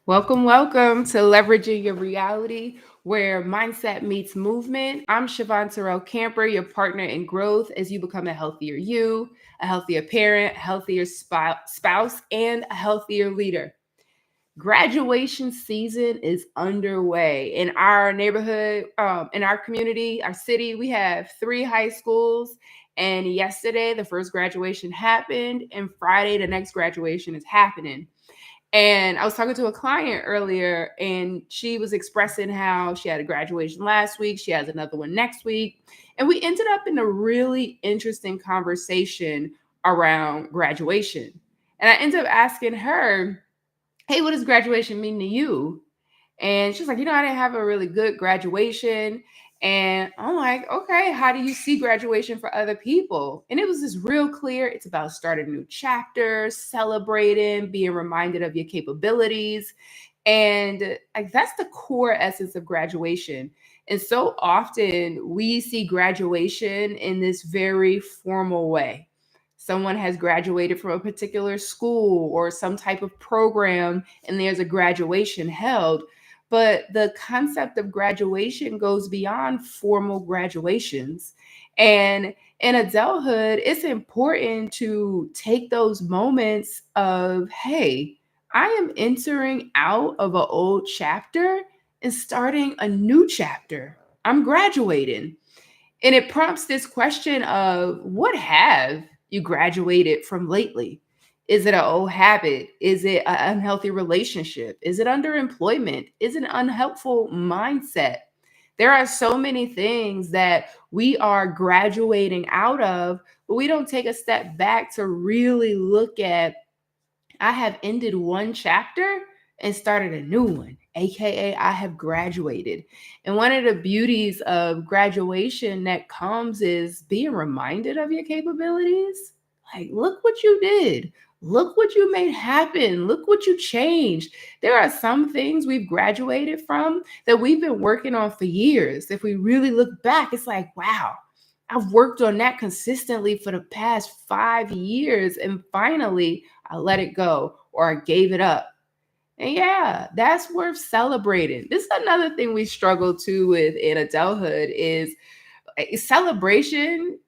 Welcome, welcome to Leveraging Your Reality, where mindset meets movement. I'm Shavon Camper, your partner in growth as you become a healthier you, a healthier parent, a healthier spouse, and a healthier leader. Graduation season is underway in our neighborhood, in our community, our city. We have three high schools, and yesterday the first graduation happened, and Friday the next graduation is happening. And I was talking to a client earlier, and she was expressing how she had a graduation last week. She has another one next week. And we ended up in a really interesting conversation around graduation. And I ended up asking her, hey, what does graduation mean to you? And she's like, I didn't have a really good graduation. And I'm like, okay, how do you see graduation for other people? And it was just real clear. It's about starting a new chapter, celebrating, being reminded of your capabilities. And like that's the core essence of graduation. And so often we see graduation in this very formal way. Someone has graduated from a particular school or some type of program, and there's a graduation held. But the concept of graduation goes beyond formal graduations. And in adulthood, it's important to take those moments of, hey, I am entering out of an old chapter and starting a new chapter. I'm graduating. And it prompts this question of what have you graduated from lately? Is it an old habit? Is it an unhealthy relationship? Is it underemployment? Is it an unhelpful mindset? There are so many things that we are graduating out of, but we don't take a step back to really look at I have ended one chapter and started a new one, aka I have graduated. And one of the beauties of graduation that comes is being reminded of your capabilities. Like, look what you did. Look what you made happen. Look what you changed. There are some things we've graduated from that we've been working on for years. If we really look back, it's like, wow, I've worked on that consistently for the past 5 years. And finally, I let it go or I gave it up. And yeah, that's worth celebrating. This is another thing we struggle to with in adulthood is celebration.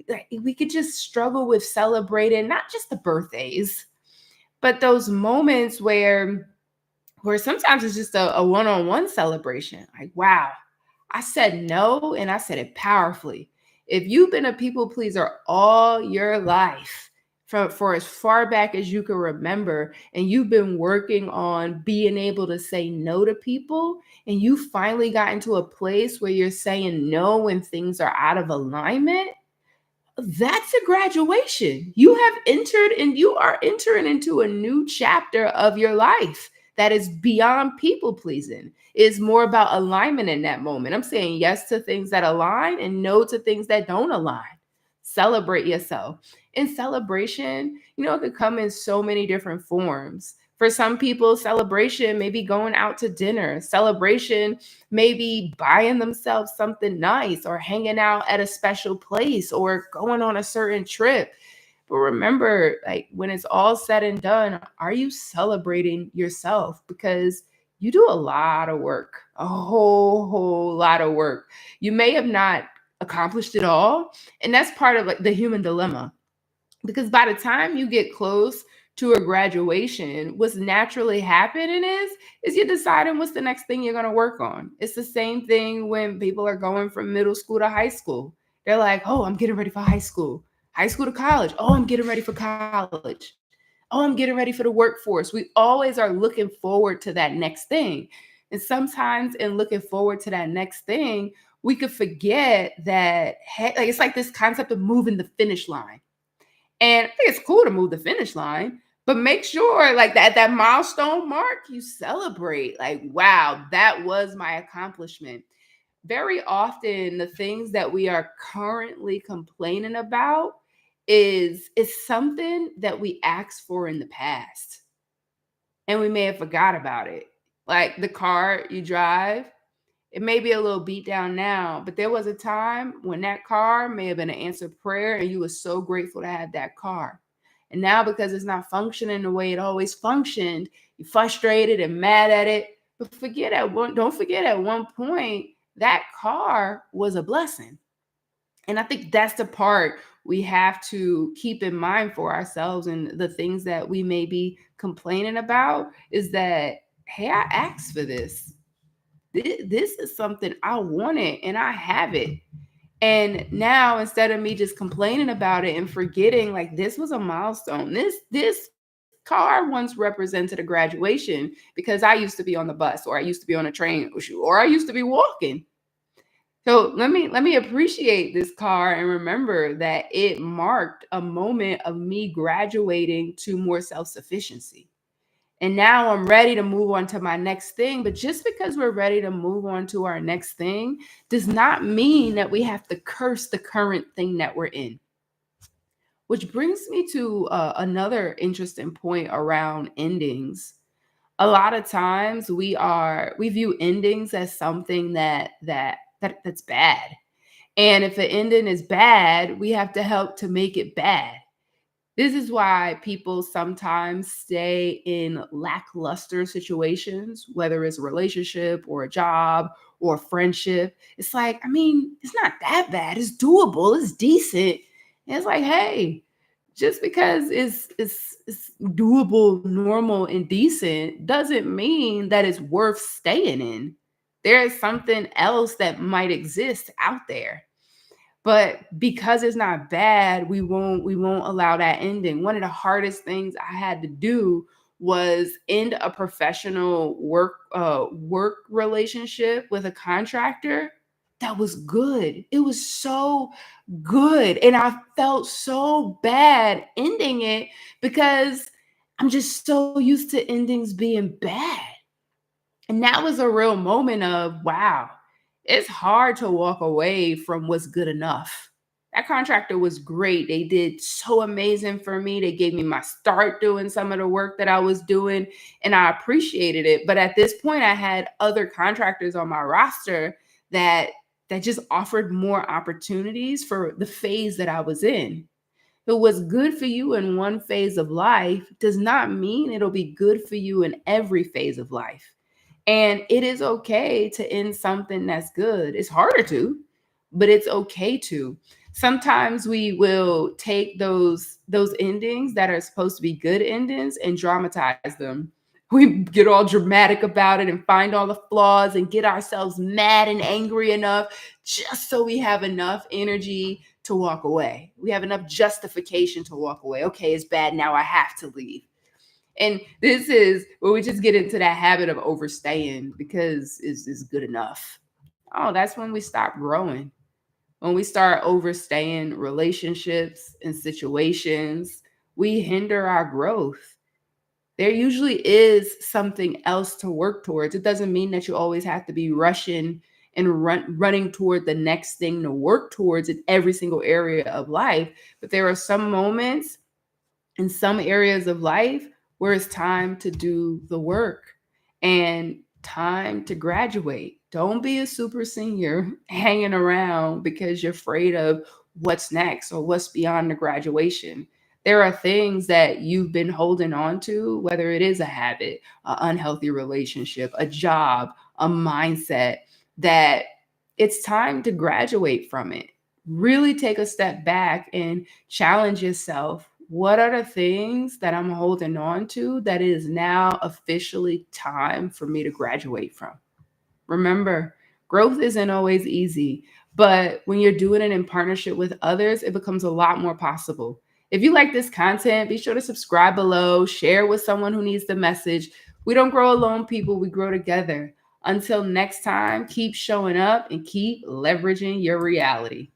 Like, we could just struggle with celebrating not just the birthdays, but those moments where sometimes it's just a one-on-one celebration. Like, wow, I said no and I said it powerfully. If you've been a people pleaser all your life, for as far back as you can remember, and you've been working on being able to say no to people, and you finally got into a place where you're saying no when things are out of alignment, that's a graduation. You have entered and you are entering into a new chapter of your life that is beyond people pleasing. It's more about alignment in that moment. I'm saying yes to things that align and no to things that don't align. Celebrate yourself. In celebration, it could come in so many different forms. For some people, celebration may be going out to dinner. Celebration maybe buying themselves something nice or hanging out at a special place or going on a certain trip. But remember, like when it's all said and done, are you celebrating yourself? Because you do a lot of work, a whole lot of work. You may have not accomplished it all. And that's part of like the human dilemma because by the time you get close to a graduation, what's naturally happening is you're deciding what's the next thing you're going to work on. It's the same thing when people are going from middle school to high school. They're like, oh, I'm getting ready for high school to college. Oh, I'm getting ready for college. Oh, I'm getting ready for the workforce. We always are looking forward to that next thing. And sometimes in looking forward to that next thing, we could forget that, hey, like it's like this concept of moving the finish line. And I think it's cool to move the finish line, but make sure like that milestone mark, you celebrate. Like, wow, that was my accomplishment. Very often the things that we are currently complaining about is something that we asked for in the past and we may have forgot about it. Like the car you drive, it may be a little beat down now, but there was a time when that car may have been an answered prayer and you were so grateful to have that car. And now, because it's not functioning the way it always functioned, you're frustrated and mad at it. But don't forget at one point, that car was a blessing. And I think that's the part we have to keep in mind for ourselves, and the things that we may be complaining about is that, hey, I asked for this. This is something I wanted and I have it. And now, instead of me just complaining about it and forgetting, like, this was a milestone. This car once represented a graduation, because I used to be on the bus, or I used to be on a train, or I used to be walking. So let me appreciate this car and remember that it marked a moment of me graduating to more self-sufficiency. And now I'm ready to move on to my next thing. But just because we're ready to move on to our next thing does not mean that we have to curse the current thing that we're in. Which brings me to another interesting point around endings. A lot of times we view endings as something that's bad. And if the ending is bad, we have to help to make it bad. This is why people sometimes stay in lackluster situations, whether it's a relationship or a job or a friendship. It's like, I mean, it's not that bad. It's doable. It's decent. And it's like, hey, just because it's doable, normal, and decent doesn't mean that it's worth staying in. There is something else that might exist out there. But because it's not bad, we won't allow that ending. One of the hardest things I had to do was end a professional work relationship with a contractor that was good. It was so good, and I felt so bad ending it because I'm just so used to endings being bad. And that was a real moment of, wow, it's hard to walk away from what's good enough. That contractor was great. They did so amazing for me. They gave me my start doing some of the work that I was doing, and I appreciated it. But at this point, I had other contractors on my roster that just offered more opportunities for the phase that I was in. So what's good for you in one phase of life does not mean it'll be good for you in every phase of life. And it is okay to end something that's good. It's harder to, but it's okay to. Sometimes we will take those endings that are supposed to be good endings and dramatize them. We get all dramatic about it and find all the flaws and get ourselves mad and angry enough just so we have enough energy to walk away. We have enough justification to walk away. Okay, it's bad. Now I have to leave. And this is where we just get into that habit of overstaying because it's good enough. Oh, that's when we stop growing. When we start overstaying relationships and situations, we hinder our growth. There usually is something else to work towards. It doesn't mean that you always have to be rushing and running toward the next thing to work towards in every single area of life. But there are some moments in some areas of life where it's time to do the work and time to graduate. Don't be a super senior hanging around because you're afraid of what's next or what's beyond the graduation. There are things that you've been holding on to, whether it is a habit, an unhealthy relationship, a job, a mindset, that it's time to graduate from it. Really take a step back and challenge yourself. What are the things that I'm holding on to that is now officially time for me to graduate from? Remember, growth isn't always easy, but when you're doing it in partnership with others, it becomes a lot more possible. If you like this content, be sure to subscribe below, share with someone who needs the message. We don't grow alone, people, we grow together. Until next time, keep showing up and keep leveraging your reality.